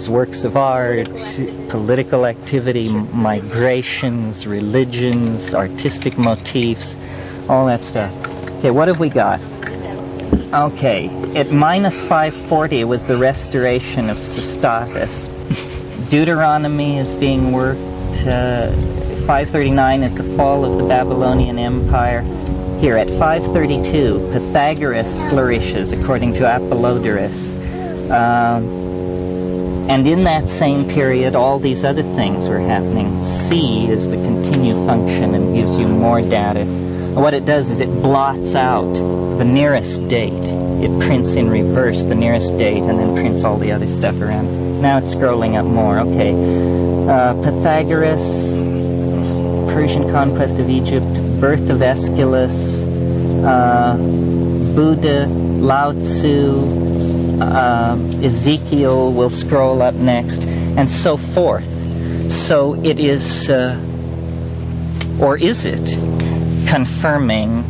works of art, political activity, migrations, religions, artistic motifs, all that stuff. Okay, what have we got? Okay, at minus 540 was the restoration of Sistatus. Deuteronomy is being worked. 539 is the fall of the Babylonian Empire. Here at 532, Pythagoras flourishes according to Apollodorus. And in that same period, all these other things were happening. C is the continue function and gives you more data. What it does is it blots out the nearest date. It prints in reverse the nearest date and then prints all the other stuff around. Now it's scrolling up more. Okay. Pythagoras, Persian conquest of Egypt, birth of Aeschylus, Buddha, Lao Tzu, Ezekiel will scroll up next, and so forth. So it is, or is it, confirming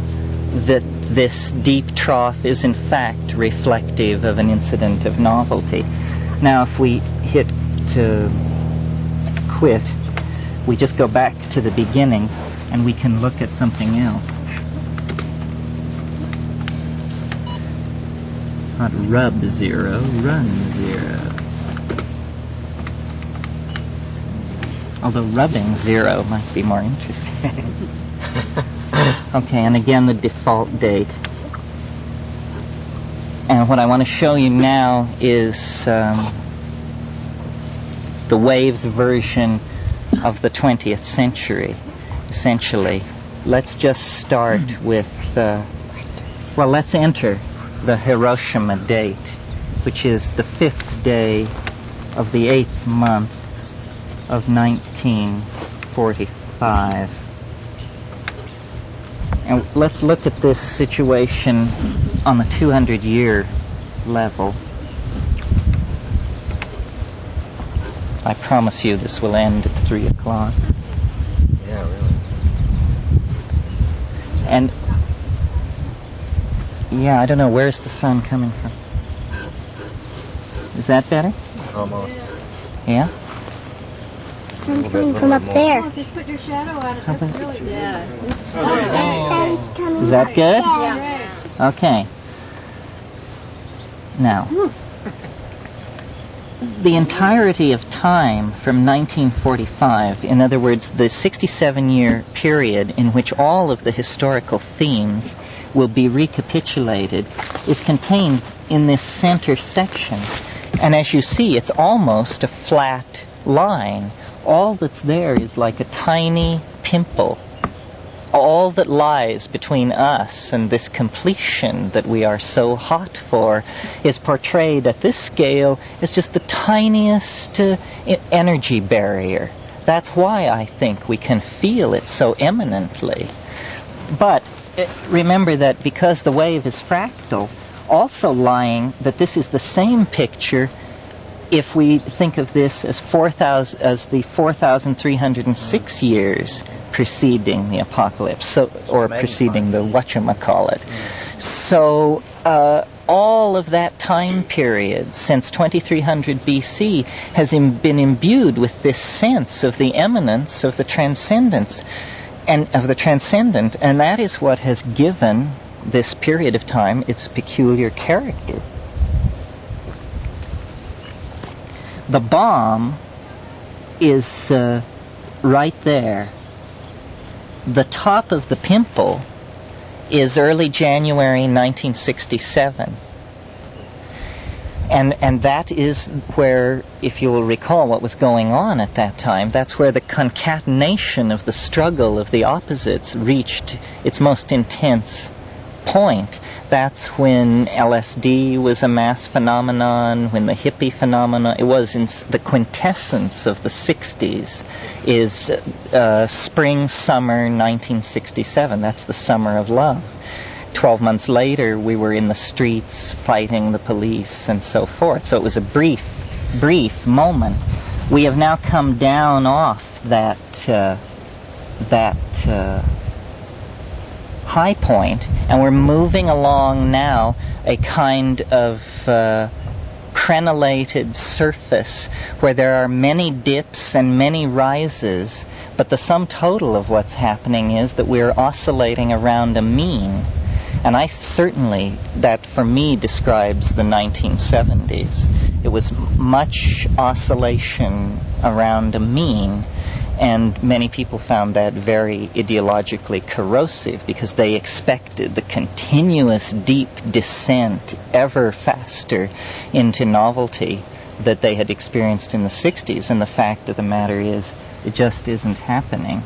that this deep trough is in fact reflective of an incident of novelty. Now if we hit to quit, we just go back to the beginning and we can look at something else. Not rub zero, run zero. Although rubbing zero might be more interesting. Okay, and again the default date. And what I want to show you now is the waves version of the 20th century, essentially. Let's just start with, let's enter the Hiroshima date, which is the 5th day of the 8th month of 1945. And let's look at this situation on the 200-year level. I promise you this will end at 3 o'clock. Yeah, really. And yeah, I don't know, where's the sun coming from? Is that better? Almost. Yeah? Sun coming from up there. Oh, just put your shadow on it. That's really good. Is that good? Yeah. Okay. Now, the entirety of time from 1945, in other words, the 67-year period in which all of the historical themes will be recapitulated, is contained in this center section. And as you see, it's almost a flat line. All that's there is like a tiny pimple. All that lies between us and this completion that we are so hot for is portrayed at this scale as just the tiniest energy barrier. That's why I think we can feel it so eminently. But remember that because the wave is fractal, also lying that this is the same picture if we think of this as the 4,306 years preceding the apocalypse, or preceding the whatchamacallit. So all of that time period since 2300 BC has been imbued with this sense of the immanence of the transcendence and of the transcendent, and that is what has given this period of time its peculiar character. The bomb is right there. The top of the pimple is early January 1967. And that is where, if you will recall what was going on at that time, that's where the concatenation of the struggle of the opposites reached its most intense point. That's when LSD was a mass phenomenon, when the hippie phenomenon, it was in the quintessence of the 60s, is spring, summer 1967. That's the summer of love. 12 months later, we were in the streets fighting the police and so forth. So it was a brief moment. We have now come down off that high point, and we're moving along now a kind of crenellated surface where there are many dips and many rises, but the sum total of what's happening is that we're oscillating around a mean. And I certainly, that for me describes the 1970s. It was much oscillation around a mean, and many people found that very ideologically corrosive because they expected the continuous deep descent ever faster into novelty that they had experienced in the 60s, and the fact of the matter is it just isn't happening.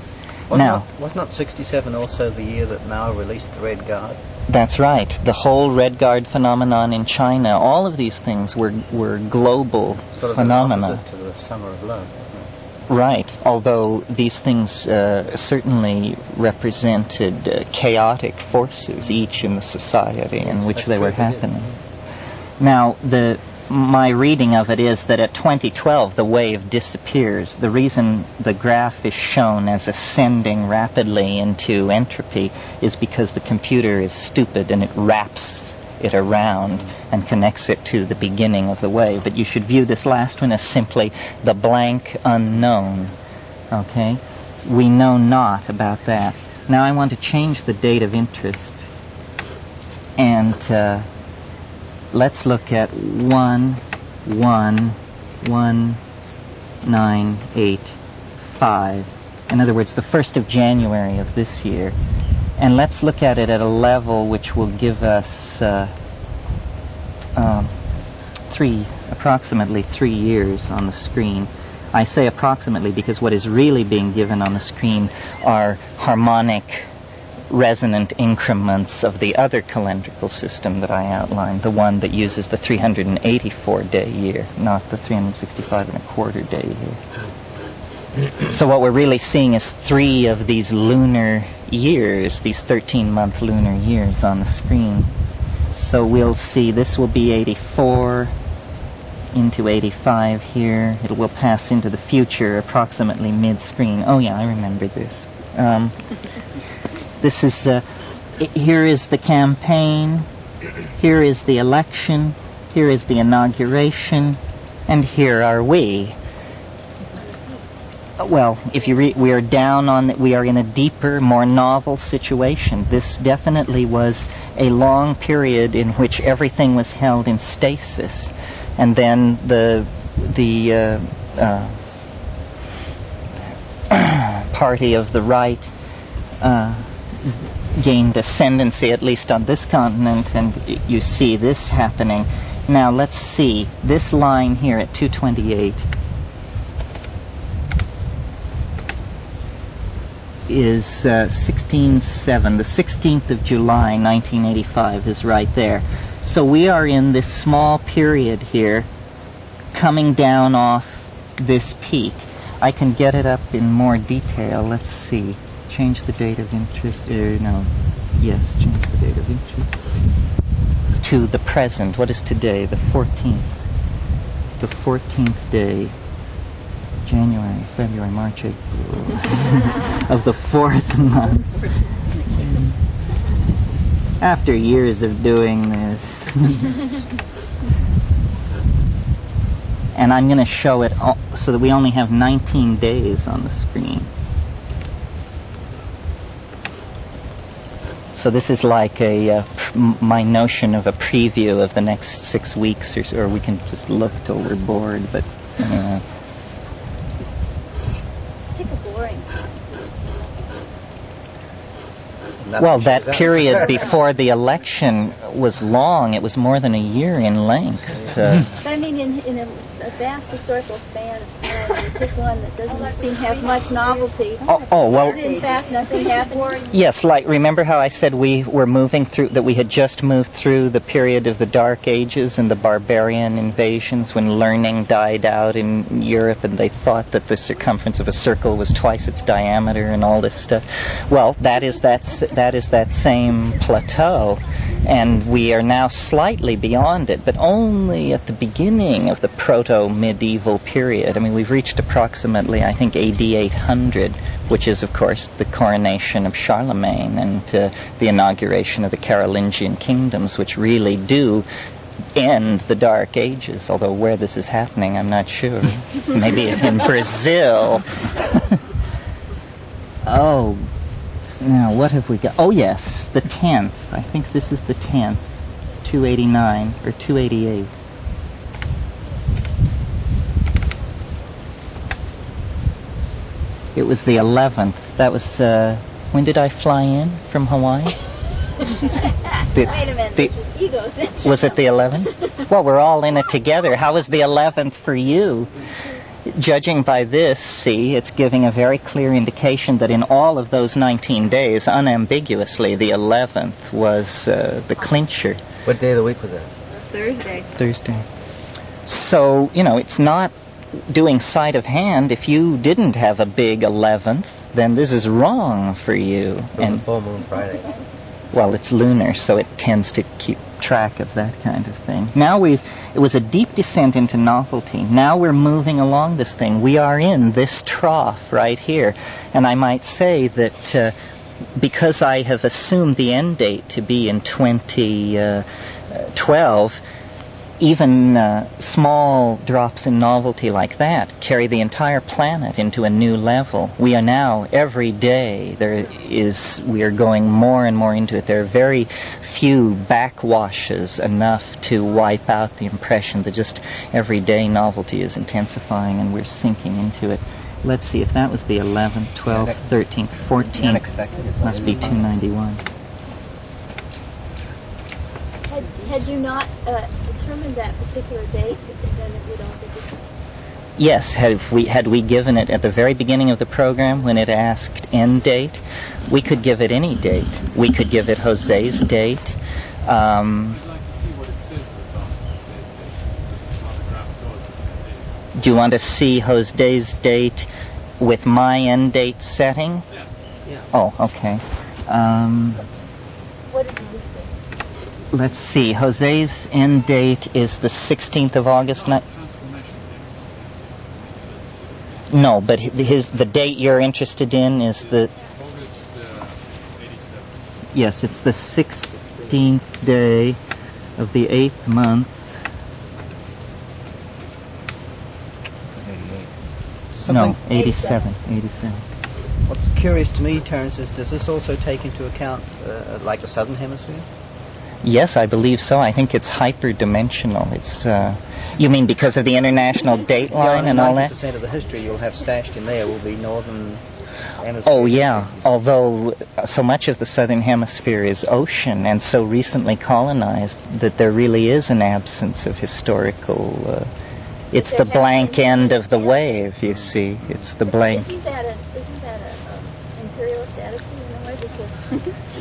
Was not 67 also the year that Mao released the Red Guard? That's right. The whole Red Guard phenomenon in China, all of these things were global Sort of phenomena. an opposite to the Summer of Love. Right, although these things certainly represented chaotic forces, each in the society in which they were happening. Now, my reading of it is that at 2012 the wave disappears. The reason the graph is shown as ascending rapidly into entropy is because the computer is stupid and it wraps it around and connects it to the beginning of the wave. But you should view this last one as simply the blank unknown. Okay? We know not about that. Now I want to change the date of interest, and let's look at 11985. In other words, the 1st of January of this year. And let's look at it at a level which will give us approximately 3 years on the screen. I say approximately because what is really being given on the screen are harmonic resonant increments of the other calendrical system that I outlined, the one that uses the 384-day year, not the 365 and a quarter day year. So what we're really seeing is 3 of these lunar years, these 13-month lunar years on the screen. So we'll see this will be 84 into 85 here. It will pass into the future approximately mid-screen. Oh yeah, I remember this. This is, here is the campaign, here is the election, here is the inauguration, and here are we. Well, if you we are down on, we are in a deeper, more novel situation. This definitely was a long period in which everything was held in stasis, and then the party of the right gained ascendancy, at least on this continent, and you see this happening. Now let's see, this line here at 228 is 16/7, the 16th of July 1985 is right there. So we are in this small period here coming down off this peak. I can get it up in more detail. Let's see. Change the date of interest. Change the date of interest to the present. What is today? The 14th. The 14th day. January, February, March, April of the 4th month. After years of doing this. And I'm going to show it so that we only have 19 days on the screen. So this is like my notion of a preview of the next 6 weeks, or we can just look till we're bored, but Pick a boring. well, that period before the election was long. It was more than a year in length. But I mean, in a vast historical span of time, you pick one that doesn't seem to have much novelty. Well, Is, in fact, nothing happened. yes, like, remember how I said we were moving through, that we had just moved through the period of the Dark Ages and the barbarian invasions when learning died out in Europe and they thought that the circumference of a circle was twice its diameter and all this stuff. Well, that is that same plateau, and we are now slightly beyond it, but only at the beginning of the proto-medieval period. I mean, we've reached approximately, I think, AD 800, which is, of course, the coronation of Charlemagne and the inauguration of the Carolingian kingdoms, which really do end the Dark Ages, although where this is happening, I'm not sure. Maybe in Brazil. Oh, now what have we got? Oh, yes, the 10th. I think this is the 10th, 289 or 288. It was the 11th. That was, when did I fly in from Hawaii? Wait a minute, the ego's interesting. Was it the 11th? Well, we're all in it together. How was the 11th for you? Judging by this, see, it's giving a very clear indication that in all of those 19 days, unambiguously, the 11th was the clincher. What day of the week was that? Thursday. So, it's not doing sleight of hand. If you didn't have a big 11th, then this is wrong for you. It was a full moon Friday. Well, it's lunar, so it tends to keep track of that kind of thing. Now it was a deep descent into novelty. Now we're moving along this thing. We are in this trough right here. And I might say that because I have assumed the end date to be in 2012, even small drops in novelty like that carry the entire planet into a new level. We are now, every day, we are going more and more into it. There are very few backwashes enough to wipe out the impression that just everyday novelty is intensifying and we're sinking into it. Let's see, if that was the 11th, 12th, 13th, 14th, must be 291. Had you not determined that particular date, then it would all be different? Yes, had we given it at the very beginning of the program when it asked end date, we could give it any date. We could give it Jose's date. I'd like to see what it says at the top. Do you want to see Jose's date with my end date setting? Yeah. Oh, okay. What did you just say? Let's see. Jose's end date is the 16th of August. No, but the date you're interested in is the... August 87. Yes, it's the 16th day of the 8th month. 88. No, 87. 87. What's curious to me, Terence, is does this also take into account like the southern hemisphere? Yes, I believe so. I think it's hyperdimensional. It's, you mean because of the international dateline and all that? 90% of the history you'll have stashed in there will be northern hemisphere. Oh, yeah. Although so much of the southern hemisphere is ocean and so recently colonized that there really is an absence of historical... it's the blank end of the wave, you see. It's the blank... Isn't that an imperialist attitude in a way? Because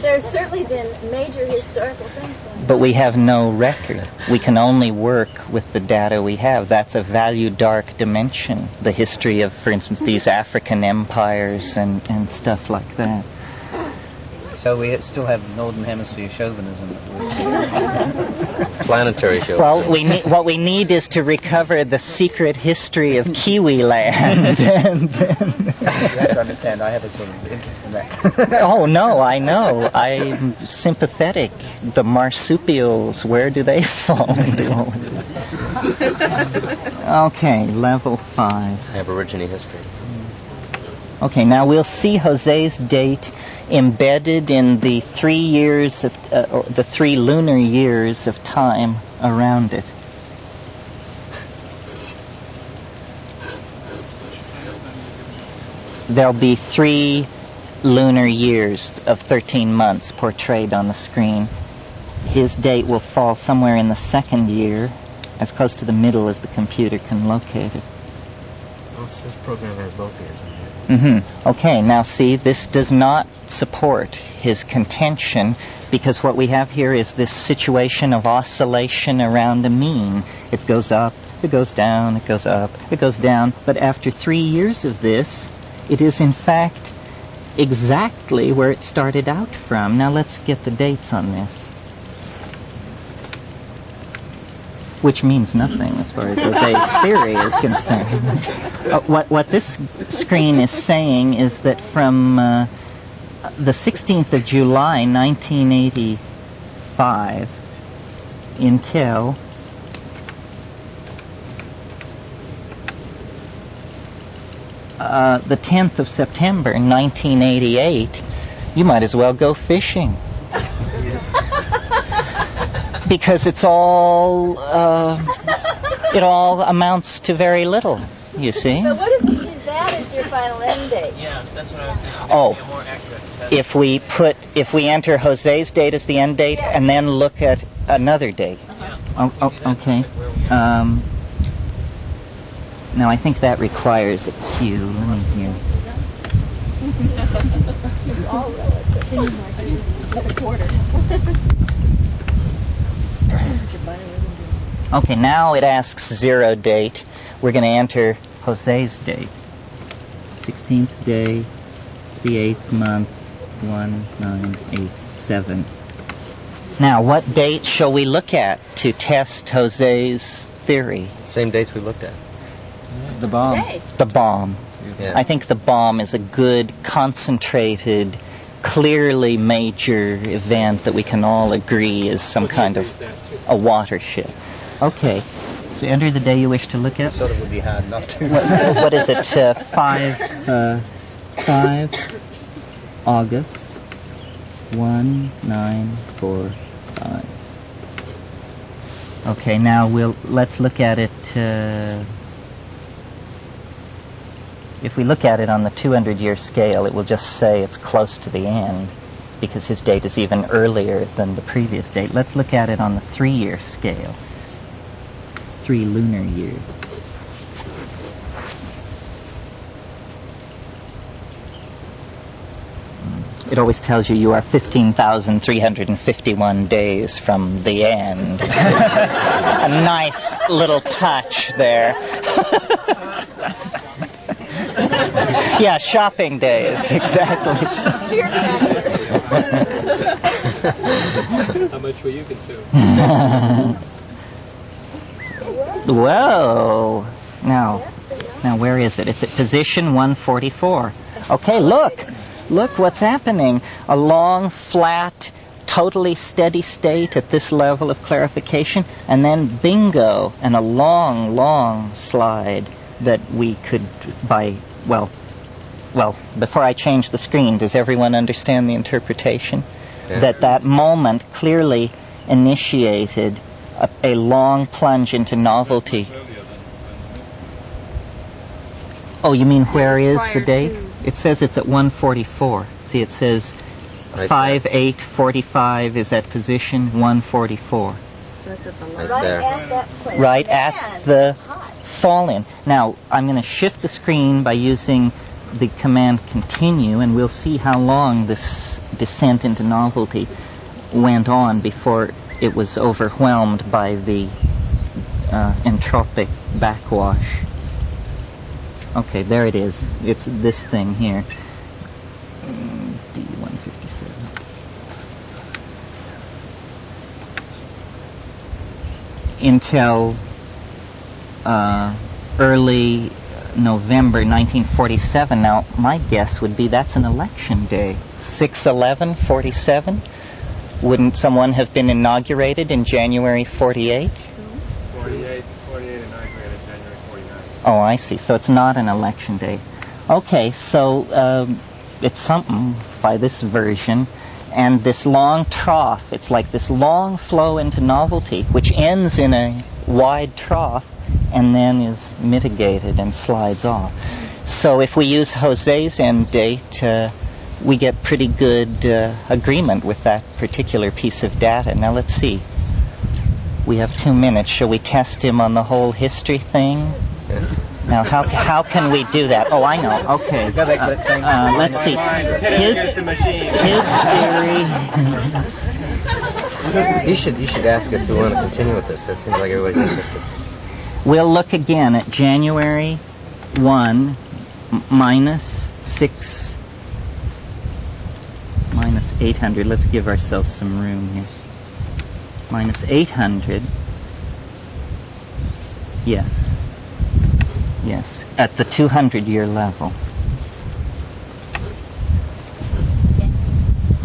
there's certainly been major historical things going on. But we have no record. We can only work with the data we have. That's a value dark dimension. The history of, for instance, these African empires and stuff like that. So we still have northern hemisphere chauvinism. Planetary show. Well, what we need is to recover the secret history of Kiwi land. You have to understand, I have a sort of interest in that. Oh, no, I know. I'm sympathetic. The marsupials, where do they fall into all of this? Okay, level 5. Aborigine history. Okay, now we'll see Jose's date embedded in the 3 years of or the 3 lunar years of time around it. There'll be 3 lunar years of 13 months portrayed on the screen. His date will fall somewhere in the 2nd year, as close to the middle as the computer can locate it. Well, this program has both years in here. Okay, now see, this does not support his contention because what we have here is this situation of oscillation around a mean. It goes up, it goes down, it goes up, it goes down. But after 3 years of this, it is in fact exactly where it started out from. Now let's get the dates on this. Which means nothing as far as Jose's theory is concerned. What this screen is saying is that from the 16th of July, 1985, until the 10th of September 1988, you might as well go fishing. Because it all amounts to very little, you see. But what if you use that as your final end date? Yeah, that's what I was thinking. Oh. A more accurate test. If we enter Jose's date as the end date and then look at another date. Okay. Now I think that requires a cue. Let me hear. It's all relative. It's a quarter. Okay, now it asks 0 date. We're going to enter Jose's date. 16th day, the 8th month, 1987. Now, what date shall we look at to test Jose's theory? Same dates we looked at. The bomb. Today. The bomb. Yeah. I think the bomb is a good, concentrated, clearly major event that we can all agree is some kind of a watershed. Okay, so enter the day you wish to look at. Sort of would be hard not to. What is it? 5 August 1945. Okay, now let's look at it. If we look at it on the 200-year scale, it will just say it's close to the end because his date is even earlier than the previous date. Let's look at it on the 3-year scale. 3 lunar years. It always tells you are 15,351 days from the end. A nice little touch there. Yeah, shopping days, exactly. How much will you consume? Whoa. Now where is it? It's at position 144. Okay, look what's happening. A long, flat, totally steady state at this level of clarification, and then bingo, and a long, long slide that we could well, before I change the screen, does everyone understand the interpretation? Yeah. That moment clearly initiated a long plunge into novelty. Oh, you mean where is the date? It says it's at 144. See, it says Right 5/8/45 is at position 144. So it's at the Right Right there. at that place. Right Man, at the hot. fall in. Now, I'm going to shift the screen by using the command continue, and we'll see how long this descent into novelty went on before it was overwhelmed by the entropic backwash. Okay, there it is. It's this thing here. D157. Until early November 1947. Now, my guess would be that's an election day. 6/11/47. Wouldn't someone have been inaugurated in January 48? 48 inaugurated January 49. Oh, I see. So it's not an election day. Okay, so it's something by this version. And this long trough, it's like this long flow into novelty, which ends in a wide trough and then is mitigated and slides off. So if we use Jose's end date, we get pretty good agreement with that particular piece of data. Now let's see. We have 2 minutes. Shall we test him on the whole history thing? Yeah. Now, how can we do that? Oh, I know. Okay. Let's see. His theory. You should ask if we want to continue with this, because it seems like everybody's interested. We'll look again at January 1 minus 800. Let's give ourselves some room here. Minus 800. Yes. Yes, at the 200-year level.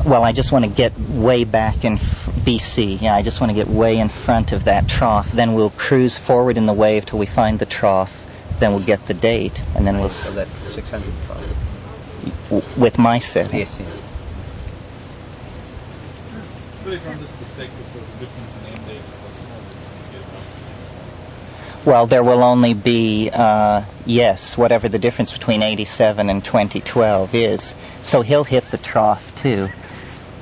Well, I just want to get way back in BC. Yeah, I just want to get way in front of that trough. Then we'll cruise forward in the wave till we find the trough. Then we'll get the date, and then we'll So that 600 trough. with my setting. Yes, yes. Really, from this perspective, the difference in end date is so small that you get about. Well, there will only be, yes, whatever the difference between 87 and 2012 is. So he'll hit the trough, too.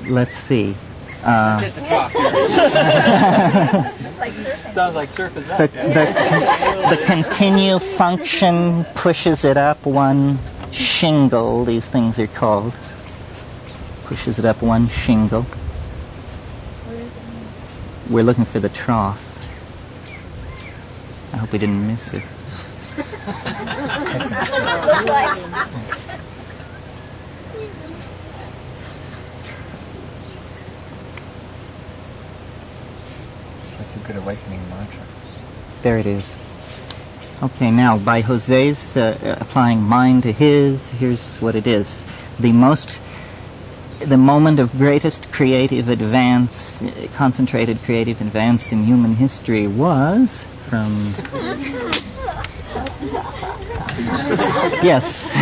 Let's see. Like surfing. Sounds like surf is The, up. the continue function pushes it up one shingle, these things are called. Pushes it up one shingle. Where is it? We're looking for the trough. I hope we didn't miss it. What does it look like? That's a good awakening mantra. There it is. Okay, now by Jose's applying mine to his, here's what it is. The moment of greatest creative advance, concentrated creative advance in human history was from... yes,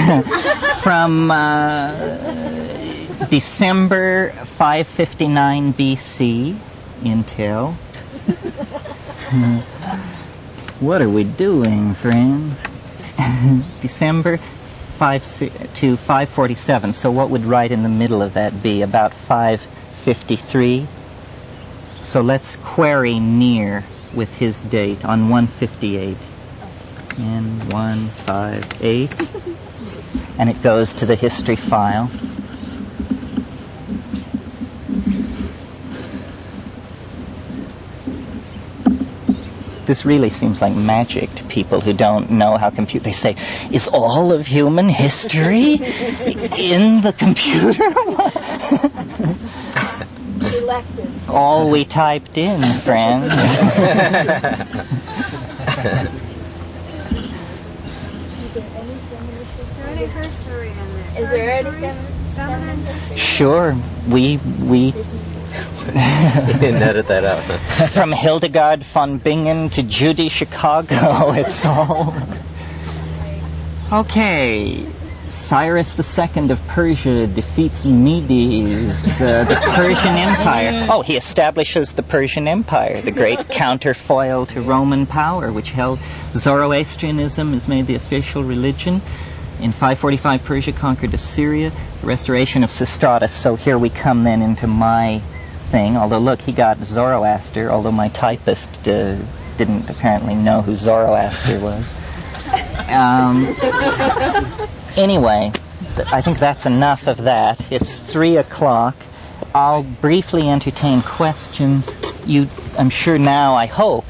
from December 559 BC until... What are we doing, friends? December to 547. So what would right in the middle of that be? About 553. So let's query near with his date on 158. And 158. And it goes to the history file. This really seems like magic to people who don't know how compute. They say, "Is all of human history in the computer?" Elective. All we typed in, friends. Is there any feminist Is there any her story in there? Is there any Her feminist feminist history? Sure, we You didn't edit that out. from Hildegard von Bingen to Judy Chicago, it's all. Okay, Cyrus II of Persia defeats Medes, the Persian Empire. Oh, he establishes the Persian Empire, the great counterfoil to Roman power, which held Zoroastrianism is made the official religion. In 545, Persia conquered Assyria, the restoration of Sistratus. So here we come then into my thing. Although, look, he got Zoroaster, although my typist didn't apparently know who Zoroaster was. Anyway, I think that's enough of that. It's 3 o'clock. I'll briefly entertain questions. You, I'm sure now, I hope,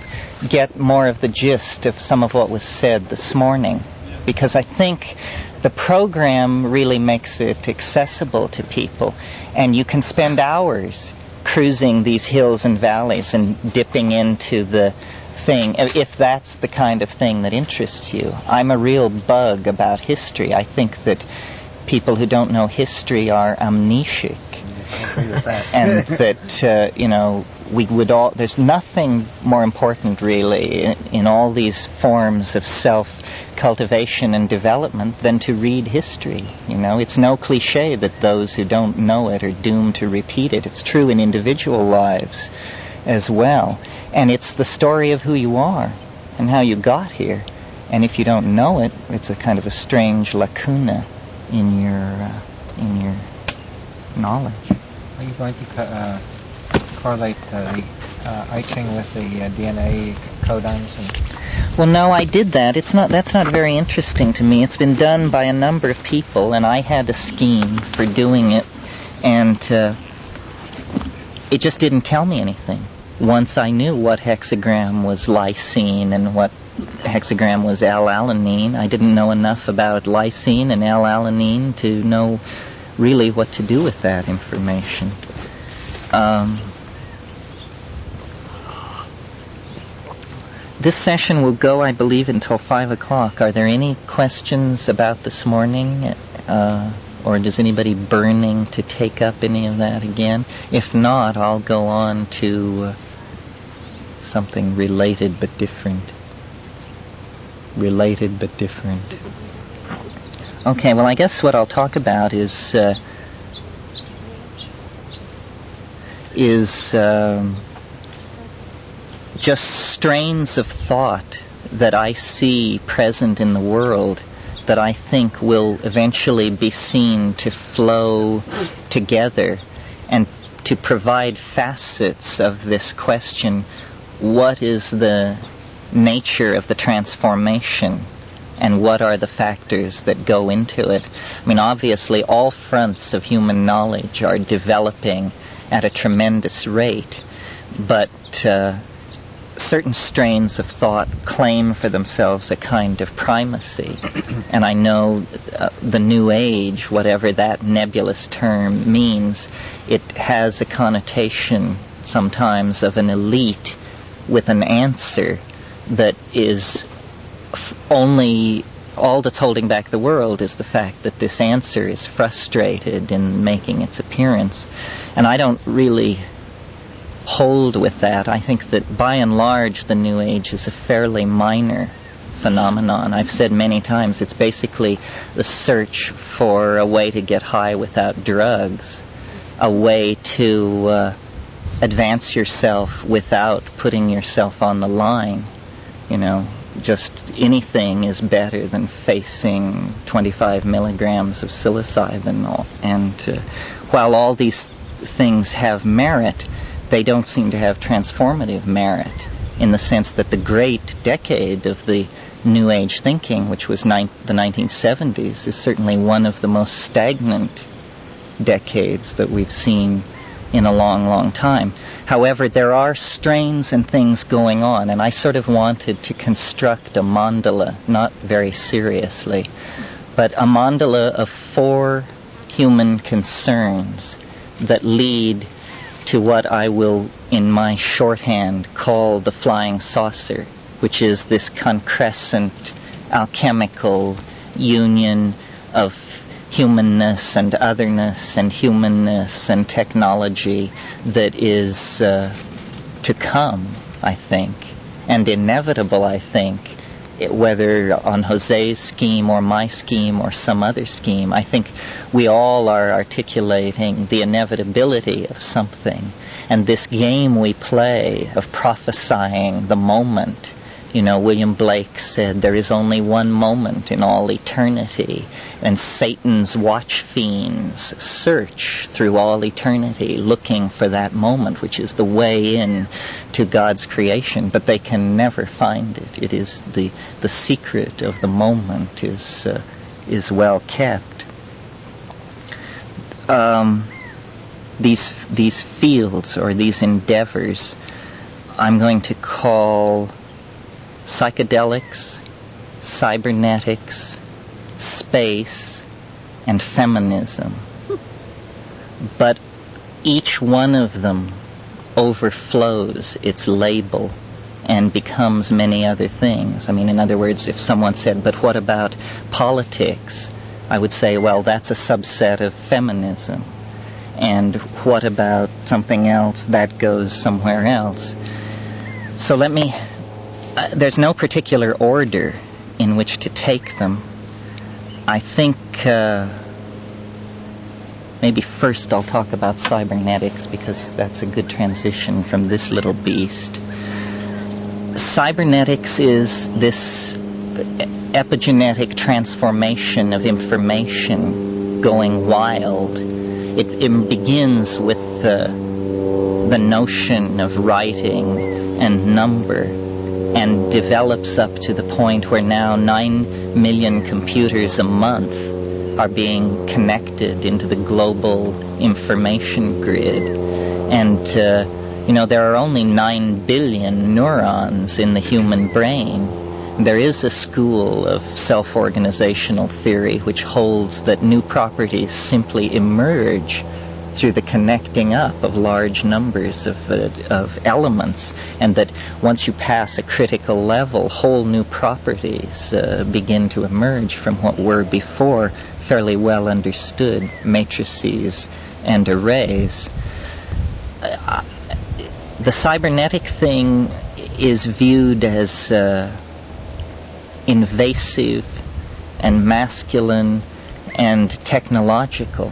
get more of the gist of some of what was said this morning, because I think the program really makes it accessible to people, and you can spend hours cruising these hills and valleys and dipping into the thing, if that's the kind of thing that interests you. I'm a real bug about history. I think that people who don't know history are amnesic. And that, we would all, there's nothing more important really in all these forms of self-cultivation and development than to read history. It's no cliche that those who don't know it are doomed to repeat it. It's true in individual lives as well. And it's the story of who you are and how you got here. And if you don't know it, it's a kind of a strange lacuna in your knowledge. Are you going to correlate the I Ching with the DNA codons? Well, no, I did that. That's not very interesting to me. It's been done by a number of people, and I had a scheme for doing it, and it just didn't tell me anything. Once I knew what hexagram was lysine and what hexagram was L-alanine, I didn't know enough about lysine and L-alanine to know really what to do with that information. This session will go, I believe, until 5 o'clock. Are there any questions about this morning? Or does anybody burning to take up any of that again? If not, I'll go on to something related but different. Related but different. Okay, well, I guess what I'll talk about is just strains of thought that I see present in the world that I think will eventually be seen to flow together and to provide facets of this question: what is the nature of the transformation and what are the factors that go into it? I mean, obviously all fronts of human knowledge are developing at a tremendous rate, but certain strains of thought claim for themselves a kind of primacy. And I know the New Age, whatever that nebulous term means, it has a connotation sometimes of an elite with an answer that is only... all that's holding back the world is the fact that this answer is frustrated in making its appearance. And I don't really hold with that. I think that by and large the New Age is a fairly minor phenomenon. I've said many times it's basically the search for a way to get high without drugs, a way to advance yourself without putting yourself on the line. You know, just anything is better than facing 25 milligrams of psilocybin. And while all these things have merit, they don't seem to have transformative merit, in the sense that the great decade of the New Age thinking, which was the 1970s, is certainly one of the most stagnant decades that we've seen in a long, long time. However, there are strains and things going on, and I sort of wanted to construct a mandala, not very seriously, but a mandala of 4 human concerns that lead to what I will, in my shorthand, call the flying saucer, which is this concrescent, alchemical union of humanness and otherness and humanness and technology that is to come, I think, and inevitable, I think, whether on Jose's scheme or my scheme or some other scheme. I think we all are articulating the inevitability of something. And this game we play of prophesying the moment, you know, William Blake said there is only one moment in all eternity, and Satan's watch fiends search through all eternity looking for that moment, which is the way in to God's creation, but they can never find it. It is the secret of the moment is well kept. These fields or these endeavors I'm going to call psychedelics, cybernetics, space, and feminism. But each one of them overflows its label and becomes many other things. I mean, in other words, if someone said, but what about politics? I would say, well, that's a subset of feminism. And what about something else? That goes somewhere else. So let me... there's no particular order in which to take them. I think maybe first I'll talk about cybernetics, because that's a good transition from this little beast. Cybernetics is this epigenetic transformation of information going wild. It begins with the notion of writing and number, and develops up to the point where now 9 million computers a month are being connected into the global information grid. And, there are only 9 billion neurons in the human brain. There is a school of self-organizational theory which holds that new properties simply emerge through the connecting up of large numbers of elements, and that once you pass a critical level, whole new properties begin to emerge from what were before fairly well understood matrices and arrays. The cybernetic thing is viewed as invasive and masculine and technological.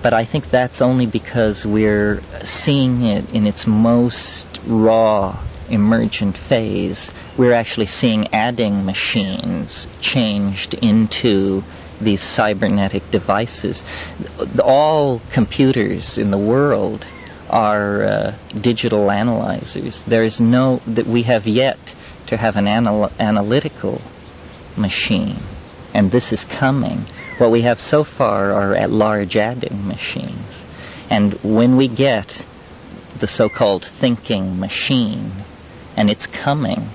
But I think that's only because we're seeing it in its most raw, emergent phase. We're actually seeing adding machines changed into these cybernetic devices. All computers in the world are digital analyzers. That we have yet to have an analytical machine, and this is coming. What we have so far are at large adding machines. And when we get the so-called thinking machine, and it's coming,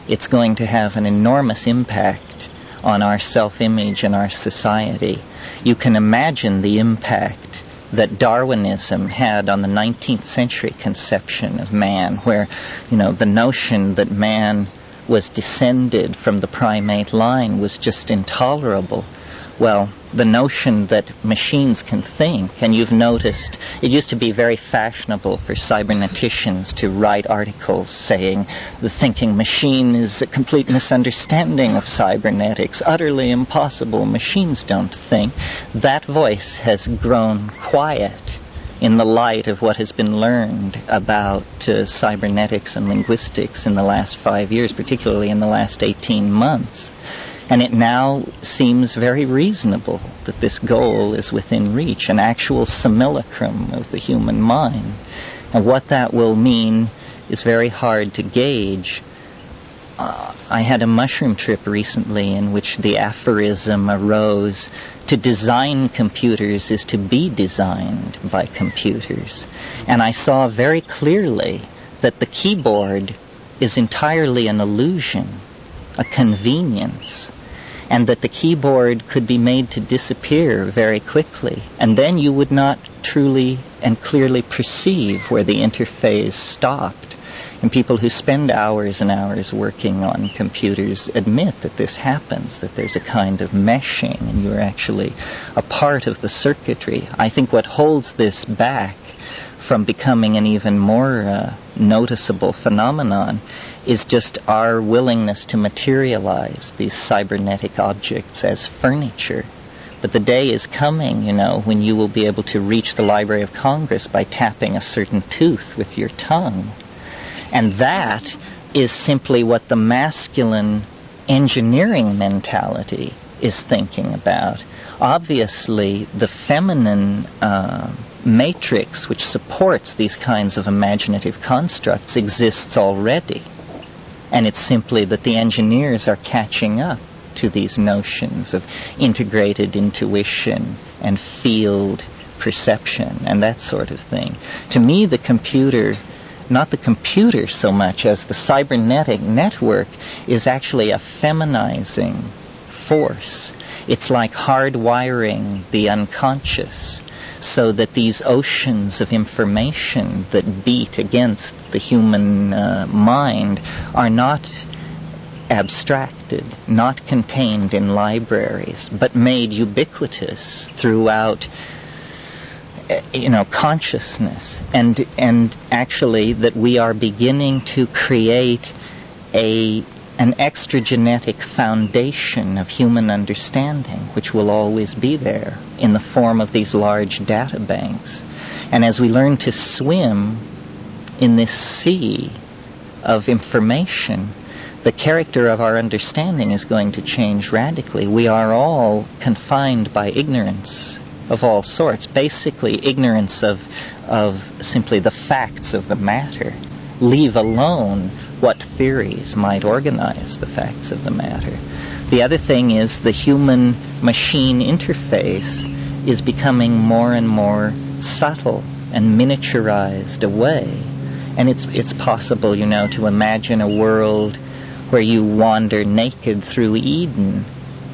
it's going to have an enormous impact on our self-image and our society. You can imagine the impact that Darwinism had on the 19th century conception of man, where, the notion that man was descended from the primate line was just intolerable. Well, the notion that machines can think, and you've noticed, it used to be very fashionable for cyberneticians to write articles saying the thinking machine is a complete misunderstanding of cybernetics, utterly impossible, machines don't think. That voice has grown quiet in the light of what has been learned about cybernetics and linguistics in the last 5 years, particularly in the last 18 months. And it now seems very reasonable that this goal is within reach, an actual simulacrum of the human mind. And what that will mean is very hard to gauge. I had a mushroom trip recently in which the aphorism arose, to design computers is to be designed by computers. And I saw very clearly that the keyboard is entirely an illusion, a convenience, and that the keyboard could be made to disappear very quickly, and then you would not truly and clearly perceive where the interface stopped. And people who spend hours and hours working on computers admit that this happens, that there's a kind of meshing, and you're actually a part of the circuitry. I think what holds this back from becoming an even more noticeable phenomenon is just our willingness to materialize these cybernetic objects as furniture. But the day is coming, when you will be able to reach the Library of Congress by tapping a certain tooth with your tongue. And that is simply what the masculine engineering mentality is thinking about. Obviously, the feminine matrix which supports these kinds of imaginative constructs exists already. And it's simply that the engineers are catching up to these notions of integrated intuition and field perception and that sort of thing. To me, the computer, not the computer so much as the cybernetic network, is actually a feminizing force. It's like hardwiring the unconscious, so that these oceans of information that beat against the human mind are not abstracted, not contained in libraries, but made ubiquitous throughout consciousness, and actually that we are beginning to create an extragenetic foundation of human understanding, which will always be there in the form of these large data banks. And as we learn to swim in this sea of information, the character of our understanding is going to change radically. We are all confined by ignorance of all sorts, basically ignorance of simply the facts of the matter, leave alone what theories might organize the facts of the matter. The other thing is the human-machine interface is becoming more and more subtle and miniaturized away. And it's possible, to imagine a world where you wander naked through Eden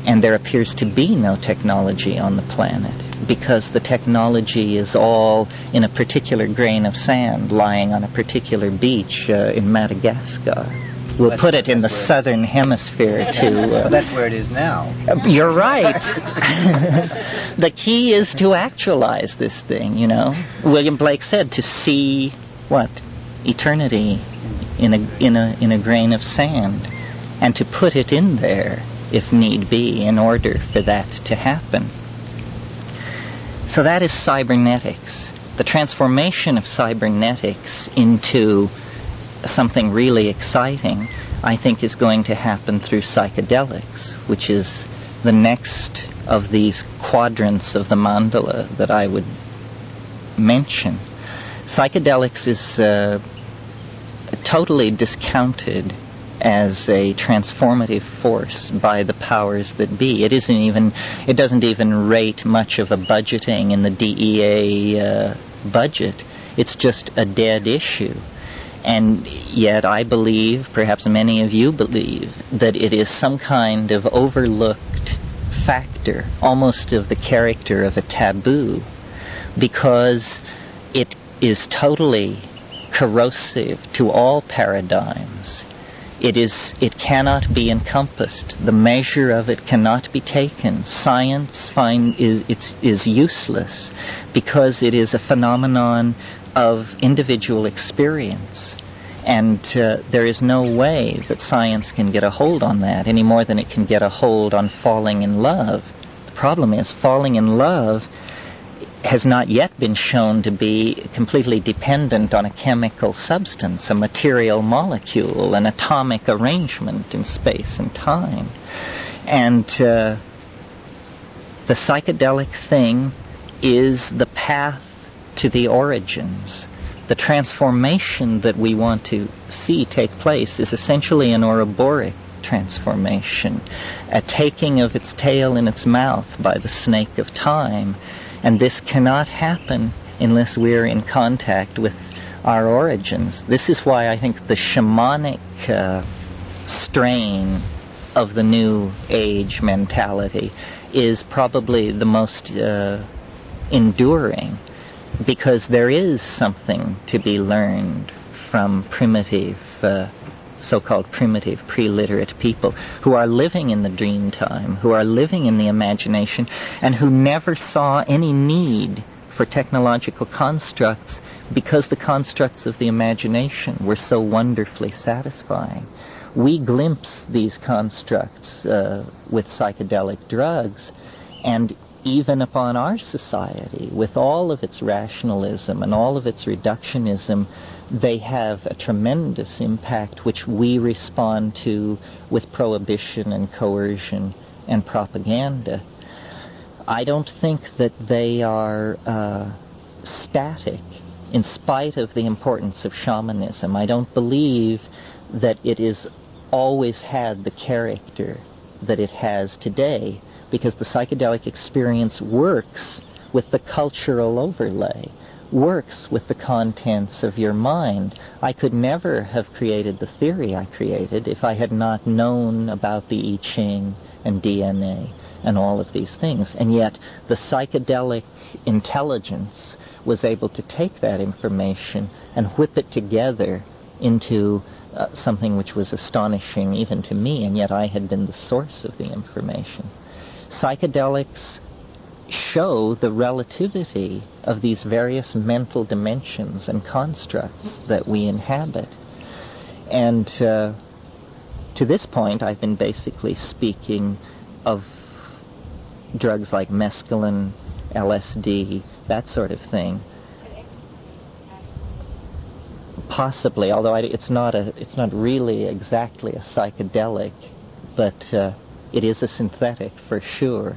And there appears to be no technology on the planet because the technology is all in a particular grain of sand lying on a particular beach in Madagascar. We'll put it in the southern hemisphere to... But that's where it is now. You're right. The key is to actualize this thing, you know. William Blake said to see, what? Eternity in a grain of sand, and to put it in there if need be, in order for that to happen. So that is cybernetics. The transformation of cybernetics into something really exciting, I think, is going to happen through psychedelics, which is the next of these quadrants of the mandala that I would mention. Psychedelics is totally discounted as a transformative force by the powers that be. It doesn't even rate much of a budgeting in the DEA budget. It's just a dead issue. And yet I believe, perhaps many of you believe, that it is some kind of overlooked factor, almost of the character of a taboo, because it is totally corrosive to all paradigms. It cannot be encompassed. The measure of it cannot be taken. Science is useless because it is a phenomenon of individual experience. And there is no way that science can get a hold on that any more than it can get a hold on falling in love. The problem is falling in love has not yet been shown to be completely dependent on a chemical substance, a material molecule, an atomic arrangement in space and time. And the psychedelic thing is the path to the origins. The transformation that we want to see take place is essentially an Ouroboros transformation, a taking of its tail in its mouth by the snake of time. And this cannot happen unless we're in contact with our origins. This is why I think the shamanic strain of the new age mentality is probably the most enduring, because there is something to be learned from primitive, so-called primitive, pre-literate people who are living in the dream time, who are living in the imagination, and who never saw any need for technological constructs because the constructs of the imagination were so wonderfully satisfying. We glimpse these constructs with psychedelic drugs, and even upon our society, with all of its rationalism and all of its reductionism, they have a tremendous impact which we respond to with prohibition and coercion and propaganda. I don't think that they are static in spite of the importance of shamanism. I don't believe that it has always had the character that it has today, because the psychedelic experience works with the cultural overlay, works with the contents of your mind. I could never have created the theory I created if I had not known about the I Ching and DNA and all of these things. And yet the psychedelic intelligence was able to take that information and whip it together into something which was astonishing even to me, and yet I had been the source of the information. Psychedelics show the relativity of these various mental dimensions and constructs that we inhabit. And to this point, I've been basically speaking of drugs like mescaline, LSD, that sort of thing. Possibly, although it's not really exactly a psychedelic, but it is a synthetic for sure.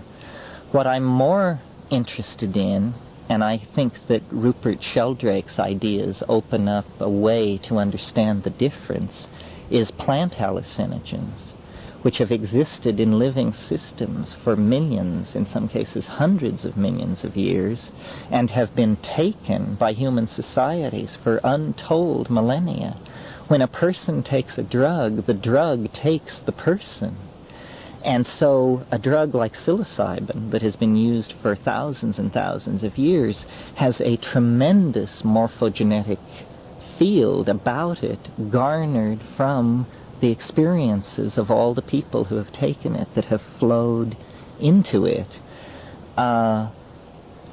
What I'm more interested in, and I think that Rupert Sheldrake's ideas open up a way to understand the difference, is plant hallucinogens, which have existed in living systems for millions, in some cases hundreds of millions of years, and have been taken by human societies for untold millennia. When a person takes a drug, the drug takes the person. And so a drug like psilocybin that has been used for thousands and thousands of years has a tremendous morphogenetic field about it, garnered from the experiences of all the people who have taken it, that have flowed into it.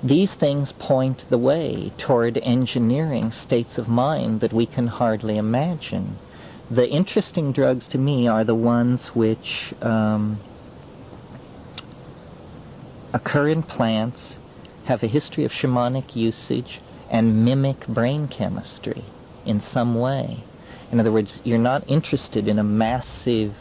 These things point the way toward engineering states of mind that we can hardly imagine. The interesting drugs to me are the ones which occur in plants, have a history of shamanic usage, and mimic brain chemistry in some way. In other words, you're not interested in a massive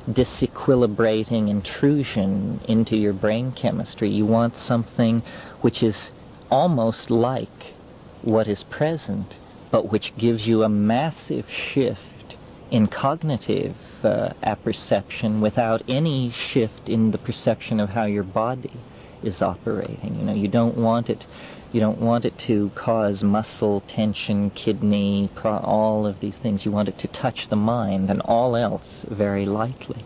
disequilibrating intrusion into your brain chemistry. You want something which is almost like what is present, but which gives you a massive shift in cognitive apperception without any shift in the perception of how your body is operating. You know, you don't want it to cause muscle tension, kidney, all of these things. You want it to touch the mind, and all else very lightly.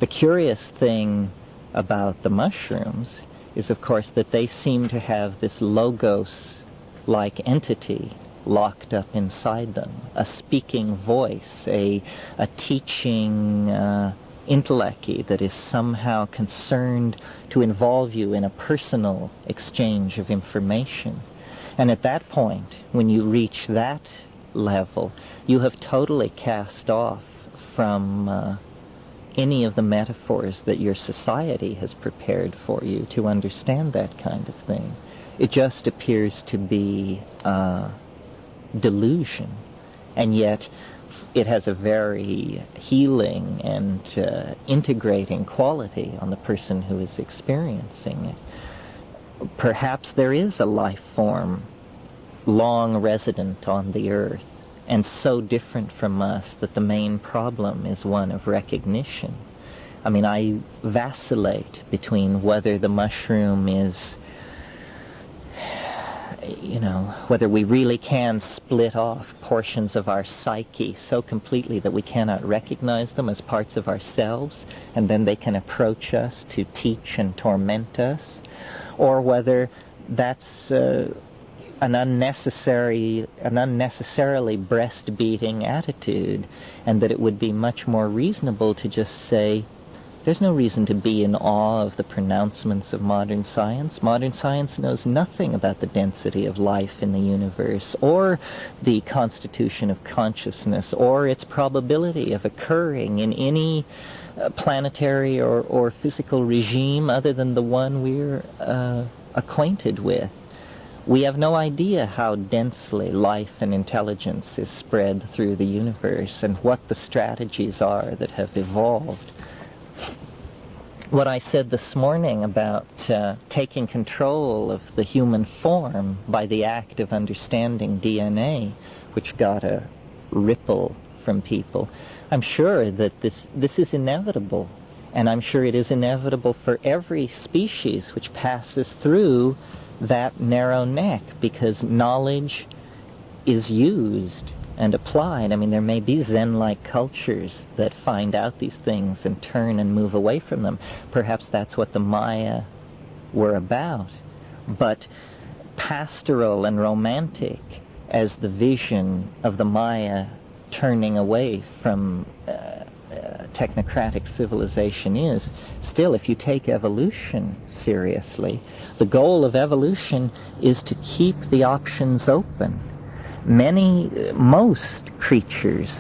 The curious thing about the mushrooms is, of course, that they seem to have this logos-like entity locked up inside them, a speaking voice, a teaching intellect that is somehow concerned to involve you in a personal exchange of information. And at that point, when you reach that level, you have totally cast off from any of the metaphors that your society has prepared for you to understand that kind of thing. It just appears to be delusion, and yet it has a very healing and integrating quality on the person who is experiencing it. Perhaps there is a life form long resident on the earth, and so different from us that the main problem is one of recognition. I mean, I vacillate between whether the mushroom is, whether we really can split off portions of our psyche so completely that we cannot recognize them as parts of ourselves, and then they can approach us to teach and torment us, or whether that's an unnecessarily breast-beating attitude, and that it would be much more reasonable to just say, there's no reason to be in awe of the pronouncements of modern science. Modern science knows nothing about the density of life in the universe, or the constitution of consciousness, or its probability of occurring in any planetary or physical regime other than the one we're acquainted with. We have no idea how densely life and intelligence is spread through the universe, and what the strategies are that have evolved. What I said this morning about taking control of the human form by the act of understanding DNA, which got a ripple from people, I'm sure that this is inevitable, and I'm sure it is inevitable for every species which passes through that narrow neck, because knowledge is used and applied. I mean, there may be Zen-like cultures that find out these things and turn and move away from them. Perhaps that's what the Maya were about. But pastoral and romantic as the vision of the Maya turning away from technocratic civilization is, still, if you take evolution seriously, the goal of evolution is to keep the options open. Most creatures